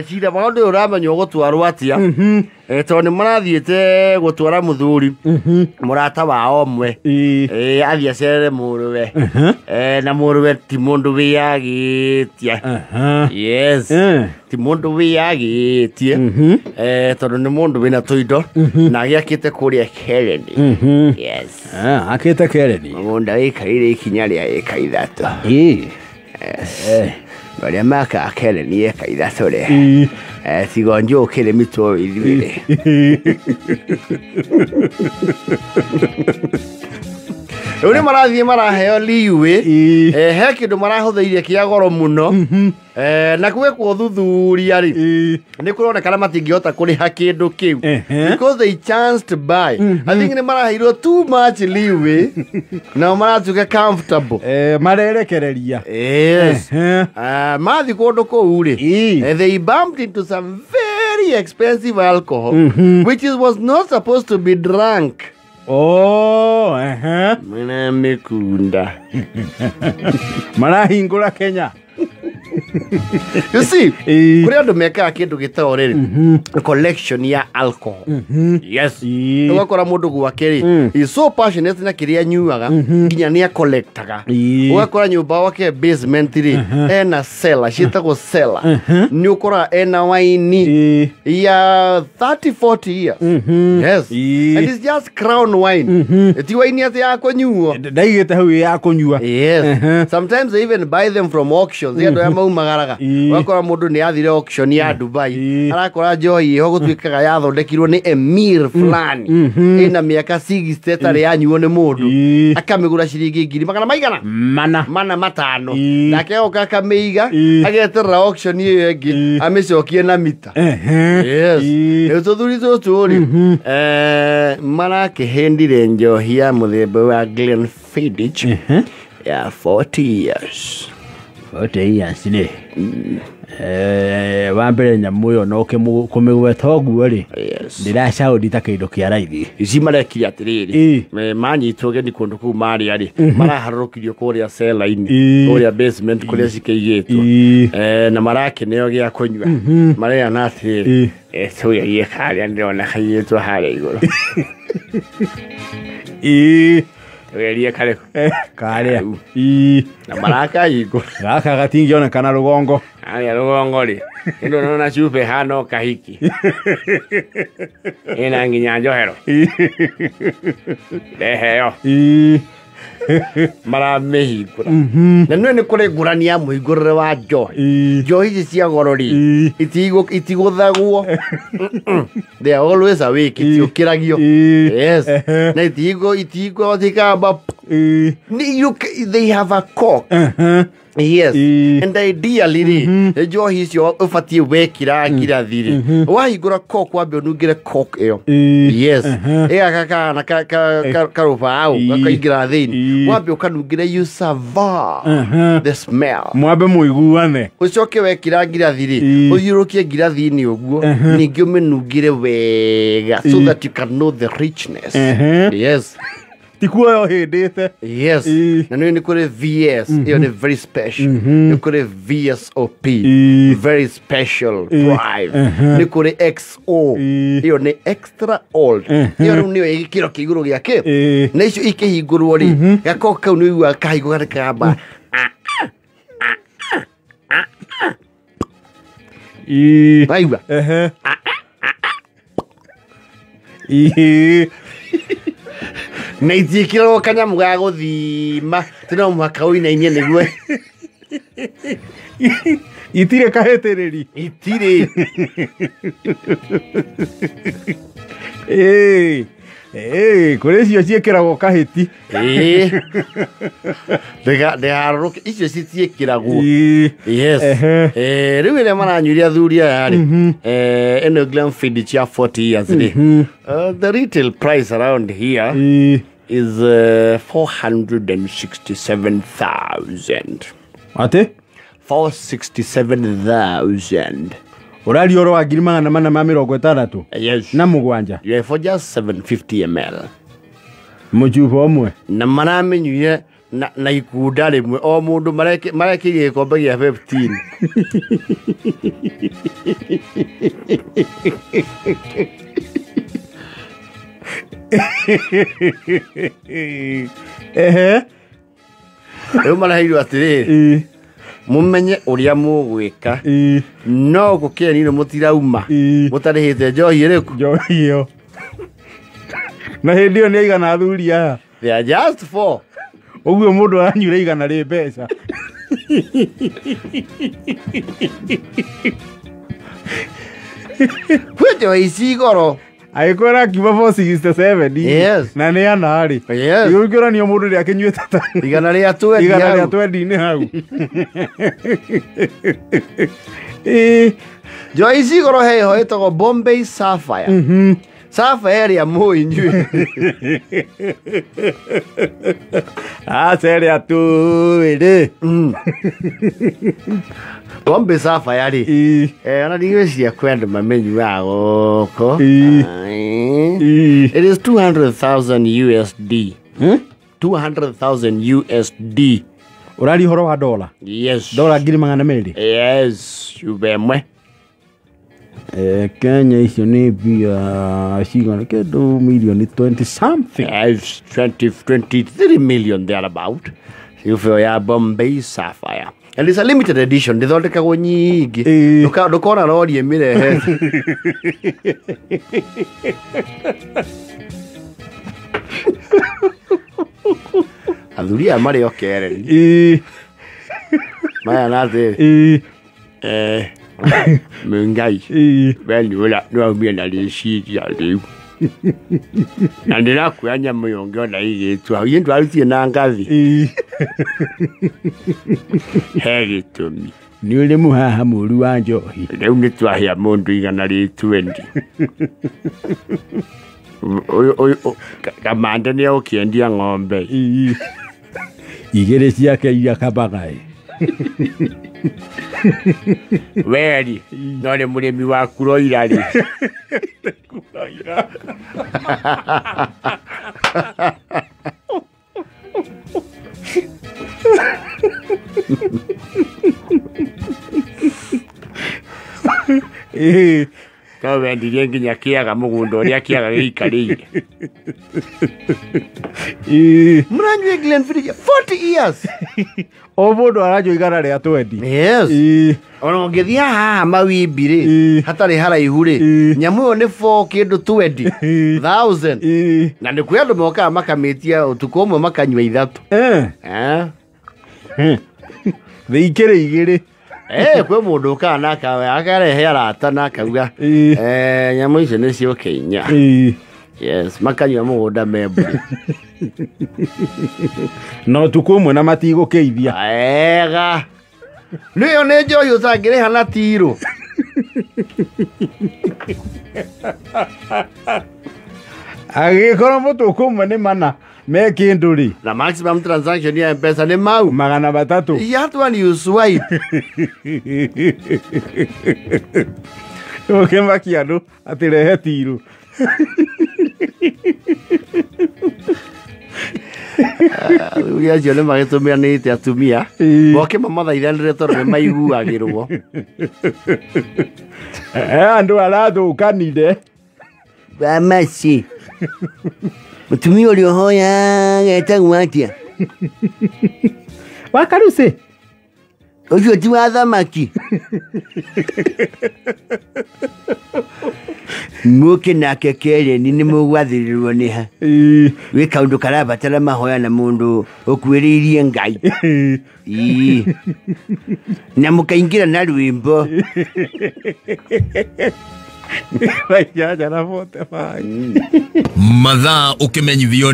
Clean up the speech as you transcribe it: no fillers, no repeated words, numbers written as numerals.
cira maũndũ ũramenya gũtwarwo atia tondũ nĩ marathiĩte gũtwara mũthuri mũrata wao ũmwe athiĩ acerere mũrũwe na mũrũwe ti mũndũ wĩyagĩtie yes ti mũndũ wĩyagĩtie tondũ nĩ mũndũ wĩna tũindo na agĩakĩte kũrĩa Kereni yes akĩte Kereni mũgũnda wĩikarĩire ikinya rĩa ĩka ithatũ Maria maka Kereni ĩka ithatũ rĩ tiga njũkĩre mitũ ithuĩ rĩu nĩ marathiĩ maraheo liwe he kĩndũ marahũthĩire kĩa goro mũno na gwĩkwo thuthuria rĩ nĩ kũronekana matingĩhota kũrĩha kĩndũ kĩu because they chanced by I think nĩ maraheirwo too much leeway na maratuĩka comfortable marerekereria yes mathi kũndũ kũu rĩ they bumped into some very expensive alcohol which was not supposed to be drunk. Mwana mekunda marahingũra Kenya. You see, kuri andu mekaga kindu gitao riri collection ya alcohol. Yes. Ugakora mundu gwake ri is so passionate na kiria nyuaga nginya ni collectaga. Ugakora nyumba wake basement ri ena cellar, shitagwo cellar. Ni ukora ena wine ya 30-40 years. Yes. And it's just crown wine. Ti wine ya kũnyuo. Ndaigĩte hau ya kũnyua. Yes. Sometimes they even buy them from auctions. Magaraga wakora mundu ni athire auction ya Dubai arakora njohi iho gutwikaga yathondekirwo ni emir fulani ina miaka 60 tare yanyuo ni mundu akamigura ciringi 200 mana matano nake oka kameiga ageterera auction iyo ingi amicokie na mita yes ni tũthuri tũtũri marakĩhendire njohi ya muthemba wa Glenfiddich ya 40 years. Sile wambere nyamu yo no kũmĩgweta ũguo rĩ ndĩracaũndita kĩndũ kĩa raithi ici marekire atĩrĩrĩ manyitwo geni kũndũ kũu marĩa rĩ maraharũrũkirio kũrĩa cell-inĩ kũrĩa basement kũrĩa cikĩigĩtwo na marakĩneo gĩa kũnyua mareana atĩrĩrĩ tũgerie karĩa ndĩrona kaigĩtwo harĩa igũrũ Weria kare kare na maraka iko gaka gatingiona kana rugongo aya rugongo ri ndo nona chupe hano kahiki ina nginya njohero leheyo mara mehigura na nĩ kũrĩ ngũrani ya mũhingũrĩre wa njohi njohi ici cia goro ri itigũthagwo they are always awake itiũkĩragio yes na itigwo tikamba they have a cock yes and ideally njohi icio ũbatiĩ wekira ngirathi ri wahingũra cock wambe ũnungĩre cock ĩyo yes ĩgaka na karuba au gakaingĩra thĩinĩ wambe ũkanungĩre you survive the smell mwambe mũiguane ũcoke wekira ngirathi ri ũthiũrũkie ngirathi-inĩ ũguo ningĩ ũmĩnungĩre wega so that you can know the richness yes tikuoyo hĩndĩte yes na nĩ kũrĩ VS iyo nĩ very special nĩ kũrĩ VSOP very special prime nĩ kũrĩ XO iyo nĩ extra old iyo rĩu nĩyo gĩkĩro kĩa igũrũ gĩake na icio ikĩhingũrwo rĩ gako kau nĩ uga kahingũka kamba aigua na itiĩkĩrwo kanyamu ga gũthima tino mũhaka ũinainie nĩguo itirĩ kahĩtĩrĩri itirĩ kũrĩ icio ciĩkĩragwo kahĩti ndĩgarũrũke icio citiĩkĩragwo yes rĩu ĩrĩa maranyuire athuri aya rĩ ĩno Glenfiddich ya 40 years rĩ the retail price around here is 467,000 ati 467,000 Urario ro agiri magana mana ma 60 yes na mugwanja yeah for just 750 ml mujubo omwe na maramenyuye na ikunda rimwe o mundu marekirie gikombe gia 15 maraheirwo atiriri mumenye uria mugwika no gukenire mutirauma mutarihite njohi iriku njohi iyo na hindi iyo ni aigana athuri aya they are just 4 uguo mundu aranyure igana ri mbeca kwejo ici goro aikwera kiuma 467 yes na ni anari yes yũngĩranio mũndũ rĩa kĩnyuĩte ta igana rĩa 20 igana rĩa 20 nĩ hau njohi ici goro heho ĩtagwo Bombay Sapphire Sapphire ĩrĩa mũĩ inyuĩ acerĩa tũĩrĩ Bombay Sapphire rĩ ona ndigwĩciria kwenda mamenyuaga gũkũ it is 200,000 USD 200,000 USD ũrari ũhoro wa dola yes dola 200,000 yes yubemwe Kenya icio nĩ mbia cigana kĩndũ milioni 20 something 23 million thereabout yubeo ya Bombay Sapphire and it's a limited edition ndithondekagwo nyingi ndukona rori ĩmĩrehe athuri aya marĩ okereri maya nathĩ Mungai we nĩwaumire na rĩciria rĩu na ndĩrakuoya nyamũ yonge ona igĩtwa iĩ ndwarutire na ngathi he gĩtũmi nĩ ũrĩ mũhaha mũru wa njohi rĩu nĩtwahĩa mũndũ igana rĩ 20 kamande nĩegũkĩendia ng'ombe igĩrĩ ciake iria kabagaĩ weri no nĩ mũrĩmi wa kuroira rĩ no wendirie nginya kĩaga mũgũnda ũrĩa kĩaga gĩikarĩire mũranyua Glenfiddich 40 years o mũndũ aranyua igana rĩa 20 yes ona ũngĩthiĩ haha mawimbi rĩ hatarĩ haraihu rĩ nyamũ ĩyo nĩ 4 kĩndũ 20,000 na nĩ kwĩ andũ mokaga makamĩtia ũtukũ ũmwe makanyua ithatũ thĩ ikĩrĩ igĩrĩ kwĩ mũndũ ũkaga na akarehe arata na akauga nyamũ icio nĩ ciũkĩinya yes makanyua mũgũnda membũrĩ no tukũ ũmwe na matigũkĩithia ega nĩyo nĩ njohi ũtangĩrĩha na tirũ agĩkorwo mũtukũ ũmwe nĩ mana me kĩndũ rĩ na maximum transaction ya M-Pesa nĩ mau 300 you have you swipe ũkĩmakia andũ atĩ rehe tirũ athuri acio nĩ magĩtũmĩranĩte atumia moke mamathaithanĩre tondũ nĩ maiguagĩrwo andũ arathũkanire bamaci mũtumia ũrĩa ũhoya getagwo atĩa wakarucĩ ũcio ti wa thamaki mũke nake kereni nĩ mũgwathĩrĩrwo nĩ ha wĩ kaũndũ karabatara mahoya na mũndũ ũkuĩrĩirie Ngai na mũkaingĩra na rwĩmbo mathaa ũkĩmenyithio